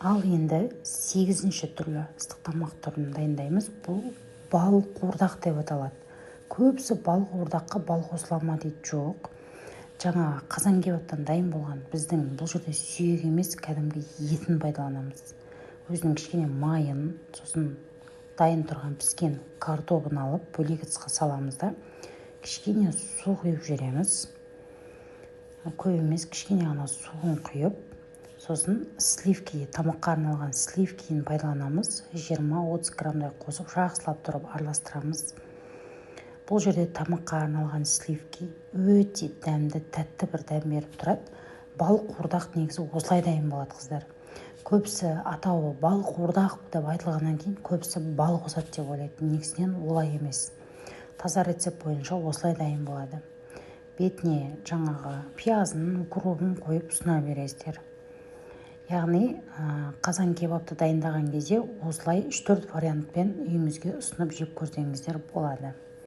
Ал енді 8-ші түрлі ыстық тамақ түрін дайындаймыз. Бұл бал қуырдақ деп аталады. Көбісі бал қуырдаққа бал қосыла ма дейді. Жоқ. Жаңа қазан кебаптан дайын болған біздің бұл жерде сүйек емес, кәдімгі етін пайдаланамыз. Өзінің кішкене майын, сосын дайын тұрған піскен картобын алып бөлек ыдысқа саламыз да кішкене су құйып жібереміз. Көп емес, кішкене ғана суын құйып, сосын сливки, тамаққа арналған сливкиін пайдаланамыз. 20-30 грамдай қосып жақсылап тұрып араластырамыз. Бұл жерде тамаққа арналған сливки өте дәмді, тәтті бір дәм беріп тұрады. Бал қуырдақ негізі осылай дайын болады, қыздар. Көбісі атауы бал қуырдақ деп айтылғаннан кейін көбісі бал қосады деп ойлайды. Негізінен олай емес. Таза рецепт бойынша осылай дайын болады. Бетіне жаңағы пиязын, укропын қойып ұсына бересіздер. Яғни қазан кебапты дайындаған кезде осылай 3-4 вариантпен үйіңізге ұсынып жеп көрсеңіздер болады.